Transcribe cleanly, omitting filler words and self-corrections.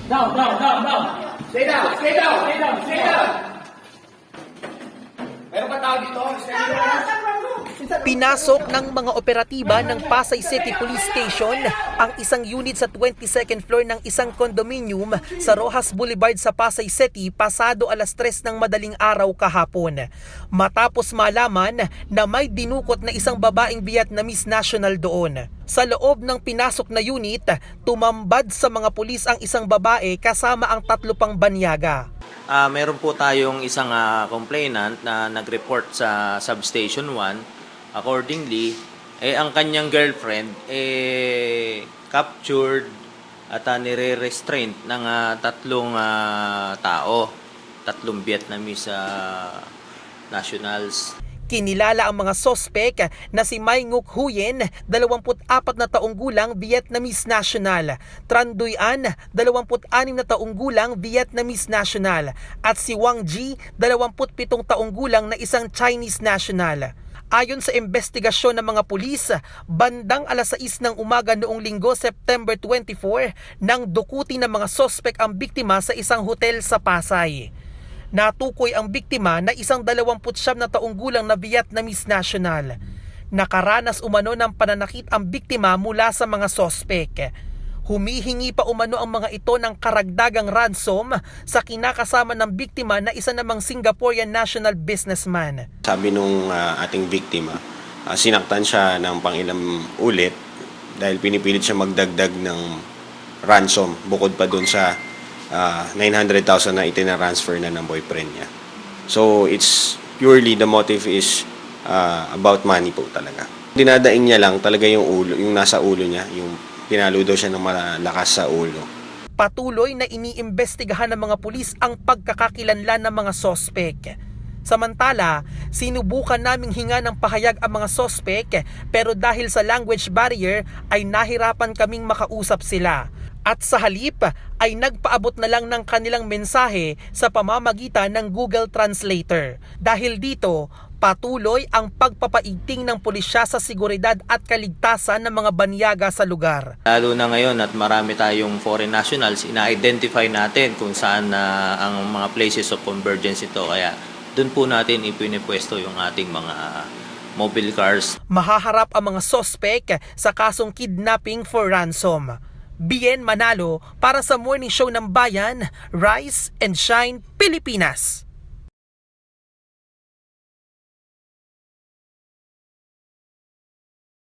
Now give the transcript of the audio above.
Down, down, down, down. Stay down, stay down, stay down, stay down. Meron pa tao dito? Stay down. Pinasok ng mga operatiba ng Pasay City Police Station ang isang unit sa 22nd floor ng isang condominium sa Rojas Boulevard sa Pasay City pasado alas 3 ng madaling araw kahapon. Matapos malaman na may dinukot na isang babaeng Vietnamese national doon. Sa loob ng pinasok na unit, tumambad sa mga pulis ang isang babae kasama ang 3 pang banyaga. Meron po tayong isang complainant na nag-report sa Substation 1. Accordingly, ang kanyang girlfriend captured at nire-restraint ng 3 tao, 3 Vietnamese nationals. Kinilala ang mga sospek na si Mai Ngoc Huyen, 24 na taong gulang Vietnamese national, Tran Duy An, 26 na taong gulang Vietnamese national, at si Wang Ji, 27 taong gulang na isang Chinese national. Ayon sa investigasyon ng mga pulis, bandang alas 6 ng umaga noong Linggo, September 24, nang dukutin ng mga sospek ang biktima sa isang hotel sa Pasay. Natukoy ang biktima na isang 29 na taong gulang na Vietnamese national. Nakaranas umano ng pananakit ang biktima mula sa mga sospek. Humihingi pa umano ang mga ito ng karagdagang ransom sa kinakasama ng biktima na isa namang Singaporean national businessman. Sabi nung ating biktima, sinaktan siya ng pangilang ulit dahil pinipilit siya magdagdag ng ransom bukod pa dun sa 900,000 na itinaransfer na ng boyfriend niya. So it's purely the motive is about money po talaga. Dinadaing niya lang talaga yung ulo, yung nasa ulo niya, yung pinalo daw siya ng malakas sa ulo. Patuloy na iniimbestigahan ng mga pulis ang pagkakakilanlan ng mga sospek. Samantala, sinubukan naming hinga ng pahayag ang mga sospek pero dahil sa language barrier ay nahirapan kaming makausap sila. At sa halip ay nagpaabot na lang ng kanilang mensahe sa pamamagitan ng Google Translator. Dahil dito, patuloy ang pagpapaigting ng pulisya sa seguridad at kaligtasan ng mga banyaga sa lugar. Lalo na ngayon at marami tayong foreign nationals, ina-identify natin kung saan ang mga places of convergence ito. Kaya doon po natin ipinipwesto yung ating mga mobile cars. Mahaharap ang mga sospek sa kasong kidnapping for ransom. Bien Manalo para sa Morning Show ng Bayan, Rise and Shine, Pilipinas.